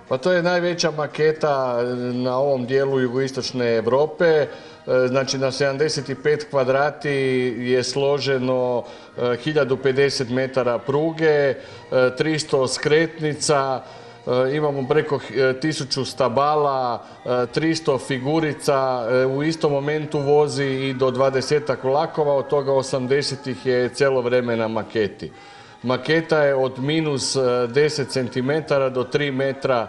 Pa to je najveća maketa na ovom dijelu jugoistočne Europe. Znači na 75 kvadrati je složeno 1050 metara pruge, 300 skretnica, imamo preko 1000 stabala, 300 figurica, u istom momentu vozi i do 20 vlakova, od toga 80 ih je cijelo vrijeme na maketi. Maketa je od minus 10 cm do 3 metra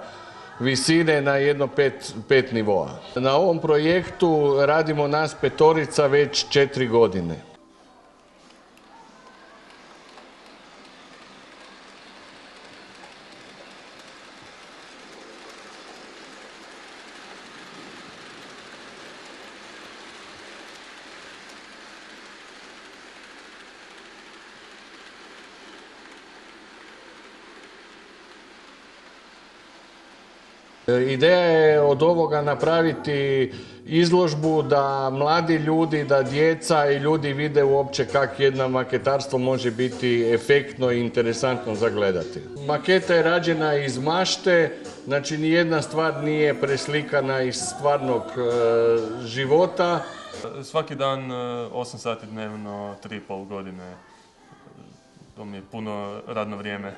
visine na jedno 5 nivoa. Na ovom projektu radimo nas petorica već 4 godine. Ideja je od ovoga napraviti izložbu da mladi ljudi, da djeca i ljudi vide uopće kako jedno maketarstvo može biti efektno i interesantno za gledati. Maketa je rađena iz mašte, znači nijedna stvar nije preslikana iz stvarnog života. Svaki dan 8 sati dnevno, 3,5 godine. To mi je puno radno vrijeme.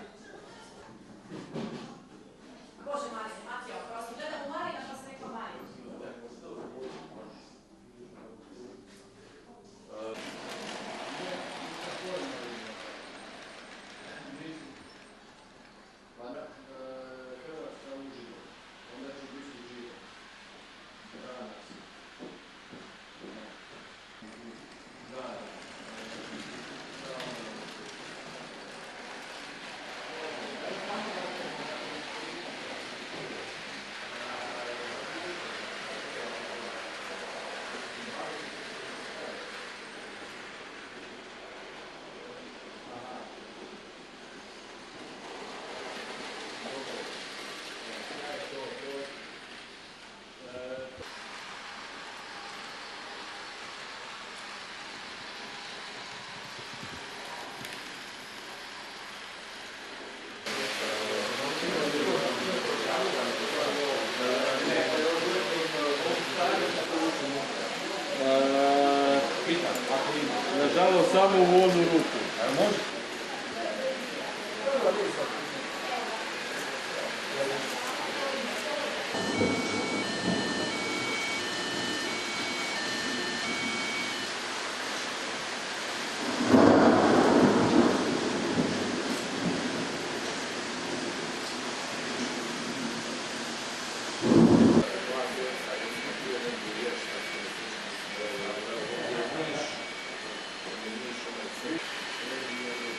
Nažalost, samo u onu ruku. Može?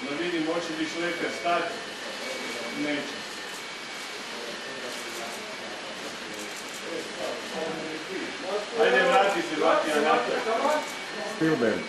Da vidim, hoće li šleper stati? Neće. Ajde, vrati se, natrag. Spielberg.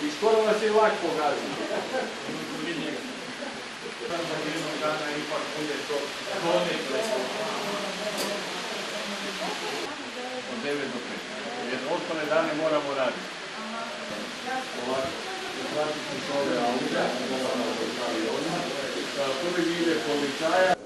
I skoro vas je lak pogazi. Jednog dana ipak bude to donekle. Od 9 do 5. Jer ostale dane moramo raditi. Ovako, uplatiti s ove auta, prvi ide policaja.